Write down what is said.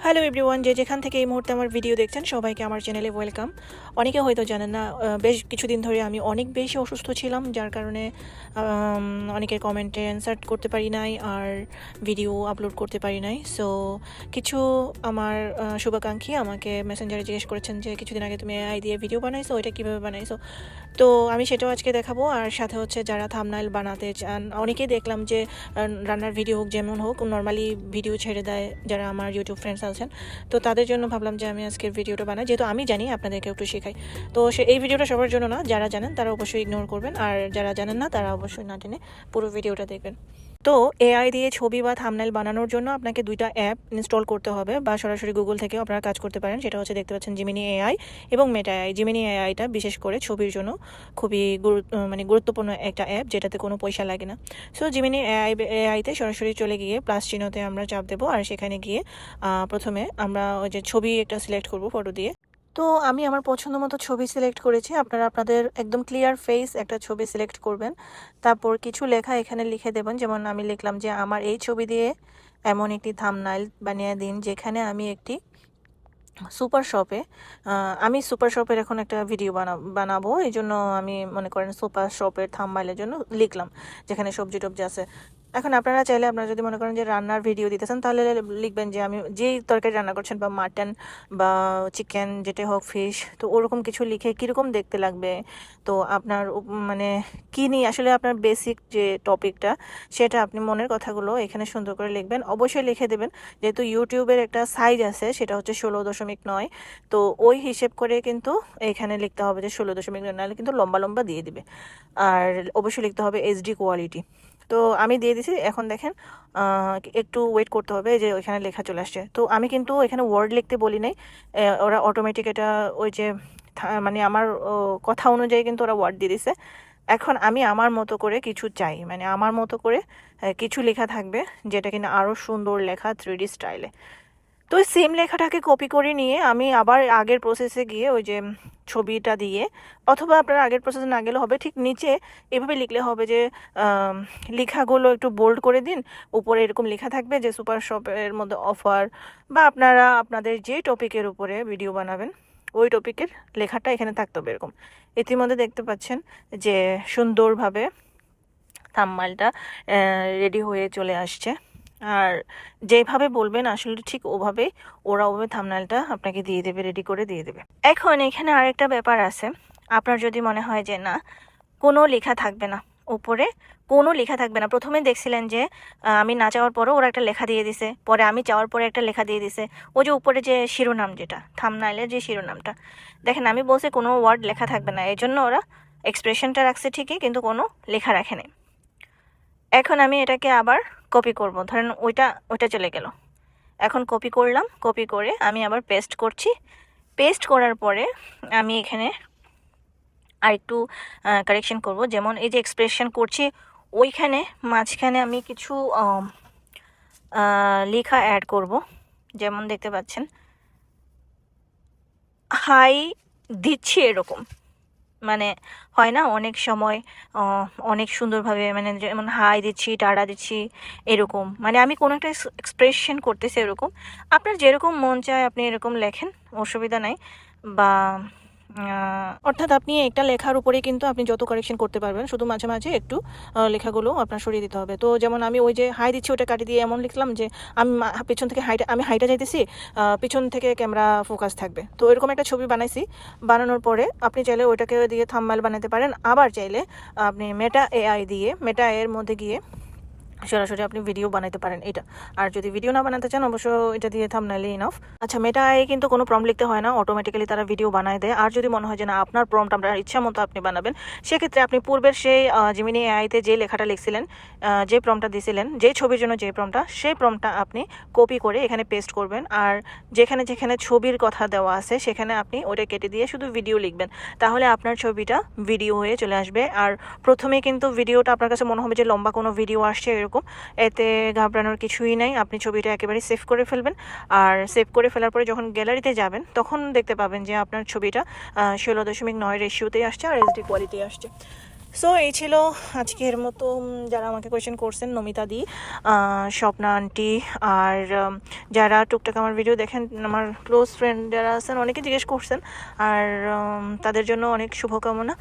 Hello everyone, যে যেখান থেকে এই মুহূর্তে আমার ভিডিও দেখছেন সবাইকে আমার চ্যানেলে ওয়েলকাম। অনেকে হয়তো জানেন না, বেশ কিছুদিন ধরে আমি অনেক বেশি অসুস্থ ছিলাম, যার কারণে অনেকের কমেন্টে অ্যান্সার করতে পারি নাই আর ভিডিও আপলোড করতে পারি নাই। সো কিছু আমার শুভাকাঙ্ক্ষী আমাকে মেসেঞ্জারে জিজ্ঞেস করেছেন যে কিছুদিন আগে তুমি এআই দিয়ে ভিডিও বানাইছো, ওইটা কীভাবে বানাইছো। তো আমি সেটাও আজকে দেখাবো। আর সাথে হচ্ছে যারা থাম্বনেল বানাতে চান, অনেকেই দেখলাম যে রান্নার ভিডিও হোক যেমন হোক নর্মালি ভিডিও ছেড়ে দেয় যারা আমার ইউটিউব ফ্রেন্ডস আছেন। তো তাদের জন্য ভাবলাম যে আমি আজকের ভিডিওটা বানাই, যেহেতু আমি জানি আপনাদেরকে একটু শেখাই। তো এই ভিডিওটা সবার জন্য না, যারা জানেন তারা অবশ্যই ইগনোর করবেন, আর যারা জানেন না তারা অবশ্যই না জেনে পুরো ভিডিওটা দেখবেন। তো এআই দিয়ে ছবি বা থাম্বনেল বানানোর জন্য আপনাকে দুইটা অ্যাপ ইনস্টল করতে হবে, বা সরাসরি গুগল থেকেও আপনারা কাজ করতে পারেন। সেটা হচ্ছে দেখতে পাচ্ছেন জিমিনি এআই এবং মেটা এআই। জিমিনি এআইটা বিশেষ করে ছবির জন্য খুবই গুরুত্বপূর্ণ একটা অ্যাপ, যেটাতে কোনো পয়সা লাগে না। সো জিমিনি এআইতে সরাসরি চলে গিয়ে প্লাস চিহ্নতে আমরা চাপ দেবো, আর সেখানে গিয়ে প্রথমে আমরা ওই যে ছবি একটা সিলেক্ট করব ফটো দিয়ে। তো আমি আমার পছন্দ মতো ছবি সিলেক্ট করেছি। আপনারা আপনাদের একদম ক্লিয়ার ফেস একটা ছবি সিলেক্ট করবেন, তারপর কিছু লেখা এখানে লিখে দেবেন। যেমন আমি লিখলাম যে আমার এই ছবি দিয়ে এমন একটি থাম্বনেল বানিয়ে দিন যেখানে আমি একটি সুপার শপে আমি সুপার শপের এখন একটা ভিডিও বানাবো, এই জন্য আমি মনে করেন সুপার শপের থাম্বনেলের জন্য লিখলাম যেখানে সবজি টবজি আছে। এখন আপনারা চাইলে, আপনারা যদি মনে করেন যে রান্নার ভিডিও দিতেছেন, তাহলে লিখবেন যে আমি যেই তরকারি রান্না করছেন, বা মাটন বা চিকেন যেটা হোক, ফিশ, তো ওরকম কিছু লিখে কীরকম দেখতে লাগবে, তো আপনার মানে কী নিয়ে আসলে আপনার বেসিক যে টপিকটা, সেটা আপনি মনের কথাগুলো এখানে সুন্দর করে লিখবেন। অবশ্যই লিখে দেবেন, যেহেতু ইউটিউবের একটা সাইজ আছে, সেটা হচ্ছে 16.9। তো ওই হিসেব করে কিন্তু এখানে লিখতে হবে যে 16.9, নাহলে কিন্তু লম্বা লম্বা দিয়ে দিবে। আর অবশ্যই লিখতে হবে এইচডি কোয়ালিটি। তো আমি দিয়ে দিছি। এখন দেখেন একটু ওয়েট করতে হবে, যে ওইখানে লেখা চলে আসছে। তো আমি কিন্তু এখানে ওয়ার্ড লিখতে বলি নাই, ওরা অটোমেটিক এটা ওই যে মানে আমার কথা অনুযায়ী কিন্তু ওরা ওয়ার্ড দিয়ে দিছে। এখন আমি আমার মতো করে কিছু চাই, মানে আমার মতো করে কিছু লেখা থাকবে, যেটা কিনা আরও সুন্দর লেখা 3D স্টাইলে। তো ওই সেম লেখাটাকে কপি করে নিয়ে আমি আবার আগের প্রসেসে গিয়ে ওই যে ছবিটা দিয়ে, অথবা আপনার আগের প্রসেসে না গেলে হবে, ঠিক নিচে এভাবে লিখলে হবে যে লেখাগুলো একটু বোল্ড করে দিন, উপরে এরকম লেখা থাকবে যে সুপার শপের মধ্যে অফার, বা আপনারা আপনাদের যে টপিকের উপরে ভিডিও বানাবেন ওই টপিকের লেখাটা এখানে থাকতে হবে এরকম। ইতিমধ্যে দেখতে পাচ্ছেন যে সুন্দরভাবে থাম্বনেলটা রেডি হয়ে চলে আসছে। আর যেভাবে বলবেন আসলে ঠিক ওভাবে ওরা থাম্বনেলটা আপনাকে দিয়ে দেবে, রেডি করে দিয়ে দেবে। এখন এখানে আরেকটা ব্যাপার আছে, আপনার যদি মনে হয় যে না, কোনো লেখা থাকবে না উপরে, কোনো লেখা থাকবে না। প্রথমে দেখছিলেন যে আমি না চাওয়ার পরও ওরা একটা লেখা দিয়ে দিছে, পরে আমি চাওয়ার পরে একটা লেখা দিয়ে দিছে। ওই যে উপরে যে শিরোনাম, যেটা থাম্বনেলের যে শিরোনামটা, দেখেন আমি বলছি কোনো ওয়ার্ড লেখা থাকবে না, এই জন্য ওরা এক্সপ্রেশনটা রাখছে ঠিকই, কিন্তু কোনো লেখা রাখে নাই। এখন আমি এটাকে আবার কপি করব, ধরেন ওইটা চলে গেল। এখন কপি করলাম, কপি করে আমি আবার পেস্ট করছি। পেস্ট করার পরে আমি এখানে আরেকটু কারেকশন করব। যেমন এই যে এক্সপ্রেশন করছি, ওইখানে মাঝখানে আমি কিছু লেখা অ্যাড করব। যেমন দেখতে পাচ্ছেন হাই দিচ্ছি, এরকম মানে হয় না অনেক সময় অনেক সুন্দরভাবে, মানে যেমন হাই দিচ্ছি, টাটা দিচ্ছি, এরকম মানে আমি কোনো একটা এক্সপ্রেশন করতেছি এরকম। আপনার যেরকম মন চায় আপনি এরকম লেখেন, অসুবিধা নাই। বা অর্থাৎ আপনি একটা লেখার উপরে কিন্তু আপনি যত কারেকশন করতে পারবেন, শুধু মাঝে মাঝে একটু লেখাগুলো আপনার সরিয়ে দিতে হবে। তো যেমন আমি ওই যে হাই দিচ্ছি ওটা কাটিয়ে দিয়ে এমন লিখলাম যে আমি পেছন থেকে আমি হাইটা যাইতেছি, পিছন থেকে ক্যামেরা ফোকাস থাকবে। তো এরকম একটা ছবি বানাইছি। বানানোর পরে আপনি চাইলে ওইটাকে দিয়ে থাম্বনেল বানাতে পারেন, আবার চাইলে আপনি মেটা এআই দিয়ে মেটা এর মধ্যে গিয়ে সরাসরি আপনি ভিডিও বানাতে পারেন এটা। আর যদি ভিডিও না বানাতে চান, অবশ্য এটা দিয়ে থাম্বনেলই ইনাফ। আচ্ছা, মেটা এআই কিন্তু কোনো প্রম্পট লিখতে হয় না, অটোমেটিক্যালি তারা ভিডিও বানায় দেয়। আর যদি মনে হয় যে না, আপনার প্রম্পট আপনার ইচ্ছা মতো আপনি বানাবেন, সেক্ষেত্রে আপনি পূর্বের সেই জিমিনি এআইতে যে লেখাটা লিখছিলেন, যে প্রম্পটটা দিয়েছিলেন, যে ছবির জন্য যে প্রম্পটটা, সেই প্রম্পটটা আপনি কপি করে এখানে পেস্ট করবেন। আর যেখানে যেখানে ছবির কথা দেওয়া আছে সেখানে আপনি ওটা কেটে দিয়ে শুধু ভিডিও লিখবেন, তাহলে আপনার ছবিটা ভিডিও হয়ে চলে আসবে। আর প্রথমে কিন্তু ভিডিওটা আপনার কাছে মনে হবে যে লম্বা কোনো ভিডিও আসছে এরকম, এতে ঘাবড়ানোর কিছুই নাই। আপনি ছবিটা একেবারে সেভ করে ফেলবেন, আর সেভ করে ফেলার পরে যখন গ্যালারিতে যাবেন তখন দেখতে পাবেন যে আপনার ছবিটা 16.9 রেশিওতেই আসছে, আর এইচডি কোয়ালিটি আসছে। সো এই ছিল আজকের মতো যারা আমাকে কোয়েশ্চেন করছেন, নমিতা দি, স্বপ্না আন্টি, আর যারা টুকটাক আমার ভিডিও দেখেন, আমার ক্লোজ ফ্রেন্ড যারা আছেন অনেকে জিজ্ঞেস করছেন, আর তাদের জন্য অনেক শুভকামনা।